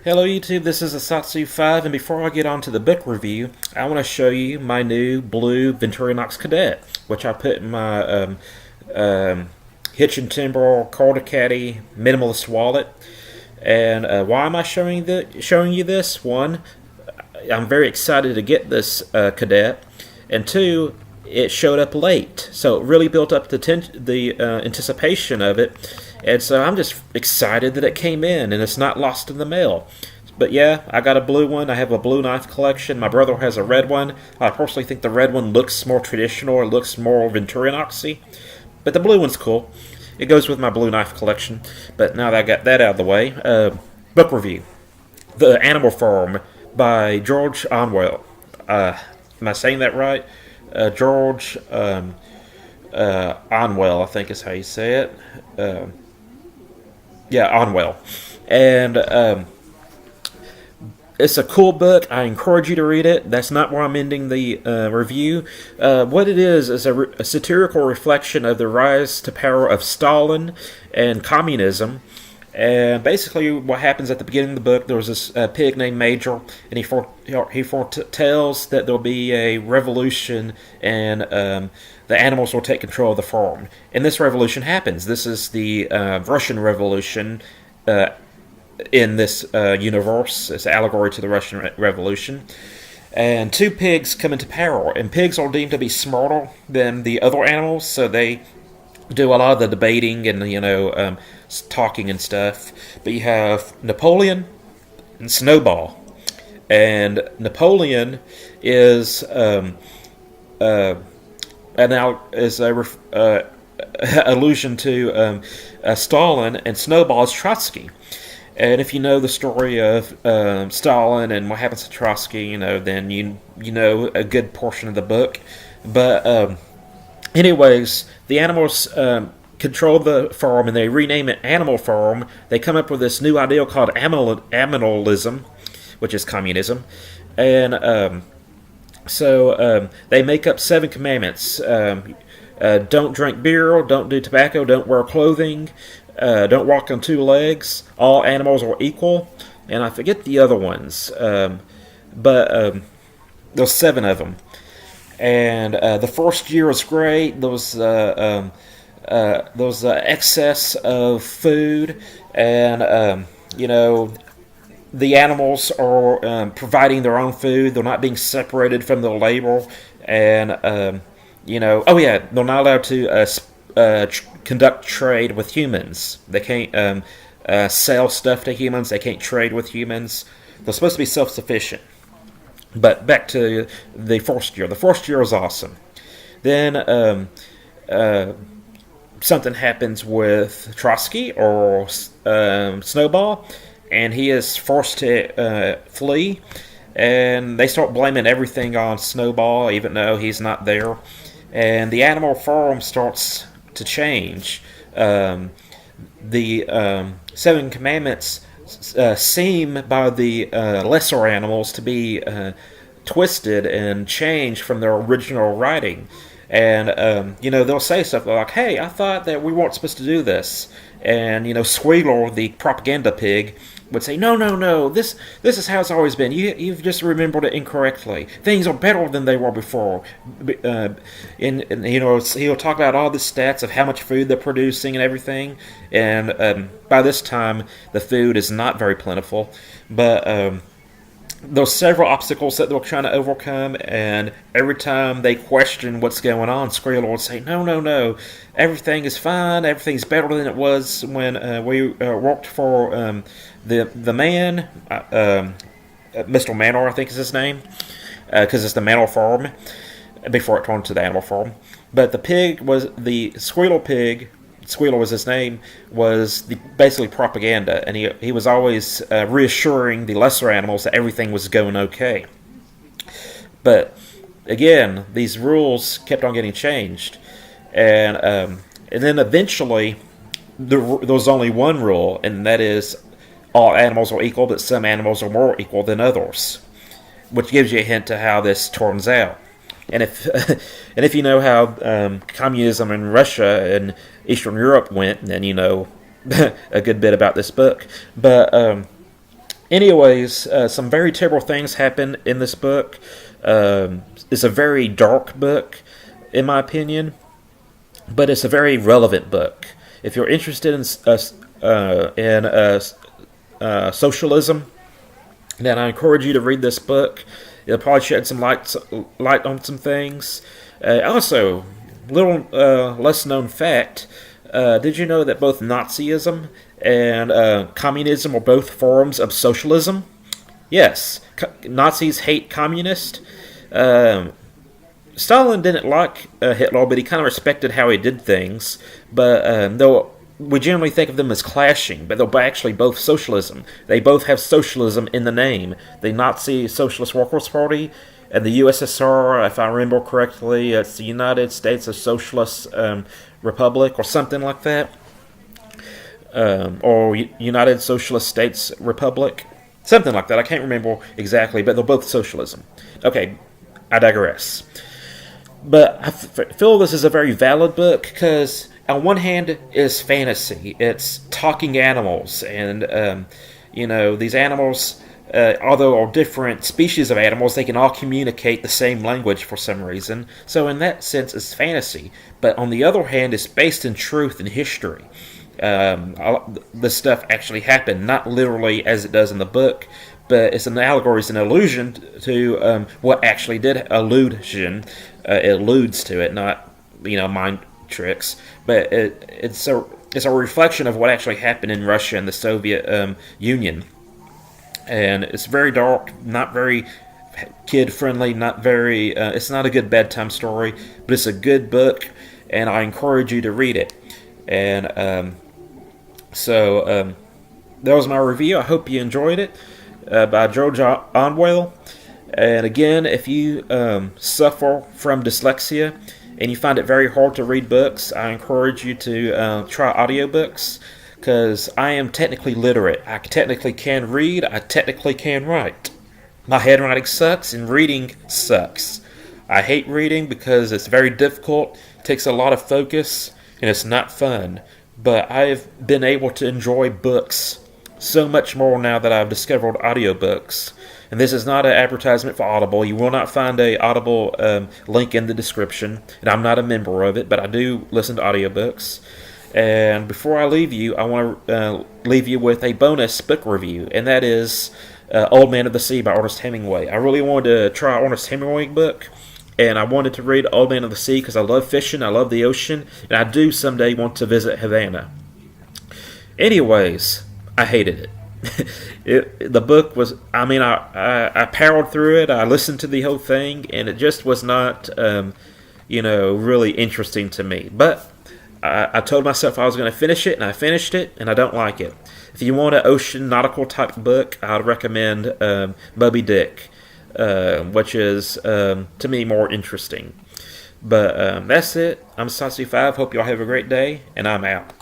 Hello YouTube, this is Asatsu 5, and before I get on to the book review, I want to show you my new blue Venturinox Cadet, which I put in my Hitch and Timber Calder Caddy Minimalist wallet. And why am I showing you this? One, I'm very excited to get this Cadet, and two, it showed up late, so it really built up the anticipation of it, and so I'm just excited that it came in and it's not lost in the mail. But yeah, I got a blue one. I have a blue knife collection. My brother has a red one. I personally think the red one looks more traditional. It looks more Venturinoxy, but the blue one's cool. It goes with my blue knife collection. But now that I got that out of the way, book review: The Animal Farm by George Orwell. Am I saying that right? George Orwell, I think is how you say it. Orwell. And it's a cool book. I encourage you to read it. That's not where I'm ending the review. What it is a satirical reflection of the rise to power of Stalin and communism. And basically, what happens at the beginning of the book, there was this pig named Major, and he foretells that there'll be a revolution, and the animals will take control of the farm. And this revolution happens. This is the Russian Revolution in this universe. It's an allegory to the Russian Revolution. And two pigs come into power, and pigs are deemed to be smarter than the other animals, so they do a lot of the debating and talking and stuff. But you have Napoleon and Snowball, and Napoleon is allusion to Stalin, and Snowball is Trotsky. And if you know the story of Stalin and what happens to Trotsky, then you know a good portion of the book. But anyways, the animals control the farm, and they rename it Animal Farm. They come up with this new ideal called aminalism, which is communism. And so they make up 7 commandments. Don't drink beer, don't do tobacco, don't wear clothing, don't walk on 2 legs, all animals are equal, and I forget the other ones. But there's 7 of them. And the first year was great. There was excess of food, and the animals are providing their own food. They're not being separated from the labor, and they're not allowed to conduct trade with humans. They can't sell stuff to humans. They can't trade with humans. They're supposed to be self-sufficient. But back to the first year. The first year was awesome. Then something happens with Trotsky or Snowball, and he is forced to flee. And they start blaming everything on Snowball, even though he's not there. And the animal farm starts to change. The 7 commandments seem by the lesser animals to be twisted and changed from their original writing. And they'll say stuff like, "Hey, I thought that we weren't supposed to do this." And Squealer, the propaganda pig, would say, "No, this is how it's always been. You've just remembered it incorrectly. Things are better than they were before." And he'll talk about all the stats of how much food they're producing and everything. And by this time, the food is not very plentiful. But there's several obstacles that they're trying to overcome, and every time they question what's going on, Squealer will say, No, everything is fine, everything's better than it was when we worked for the man, Mr. Manor, I think is his name, because it's the Manor Farm, before it turned to the Animal Farm. But the pig was the Squealer pig. Squealer was his name, was basically propaganda, and he was always reassuring the lesser animals that everything was going okay. But again, these rules kept on getting changed, and then eventually there was only one rule, and that is all animals are equal, but some animals are more equal than others, which gives you a hint to how this turns out. And if you know how communism in Russia and Eastern Europe went, then you know a good bit about this book. But Anyways, some very terrible things happen in this book. It's a very dark book, in my opinion, but it's a very relevant book. If you're interested in socialism, then I encourage you to read this book. It'll probably shed some light on some things. Also, little less known fact: did you know that both Nazism and communism are both forms of socialism? Yes, Nazis hate communists. Um, Stalin didn't like Hitler, but he kind of respected how he did things. But though we generally think of them as clashing, but they're actually both socialism. They both have socialism in the name. The Nazi Socialist Workers' Party and the USSR, if I remember correctly, it's the United States of Socialist Republic or something like that, or United Socialist States Republic, something like that. I can't remember exactly, but they're both socialism. Okay, I digress. But I feel this is a very valid book because, on one hand, it's fantasy. It's talking animals, and these animals, although are different species of animals, they can all communicate the same language for some reason. So, in that sense, it's fantasy. But on the other hand, it's based in truth and history. This stuff actually happened, not literally as it does in the book, but it's an allegory, it's an allusion to what actually did it alludes to it, not mind tricks, but it's a reflection of what actually happened in Russia and the Soviet Union, and it's very dark, not very kid friendly, not very. It's not a good bedtime story, but it's a good book, and I encourage you to read it. And that was my review. I hope you enjoyed it. By George Orwell. And again, if you suffer from dyslexia and you find it very hard to read books, I encourage you to try audiobooks, because I am technically literate. I technically can read, I technically can write. My handwriting sucks and reading sucks. I hate reading because it's very difficult, it takes a lot of focus, and it's not fun. But I've been able to enjoy books so much more now that I've discovered audiobooks. And this is not an advertisement for Audible. You will not find a Audible link in the description. And I'm not a member of it, but I do listen to audiobooks. And before I leave you, I want to leave you with a bonus book review. And that is Old Man of the Sea by Ernest Hemingway. I really wanted to try Ernest Hemingway book. And I wanted to read Old Man of the Sea because I love fishing, I love the ocean. And I do someday want to visit Havana. Anyways, I hated it. The book was, I powered through it. I listened to the whole thing, and it just was not, really interesting to me. But I told myself I was going to finish it, and I finished it, and I don't like it. If you want an ocean nautical type book, I'd recommend Moby Dick, which is, to me, more interesting. But that's it. I'm Saucy5. Hope y'all have a great day, and I'm out.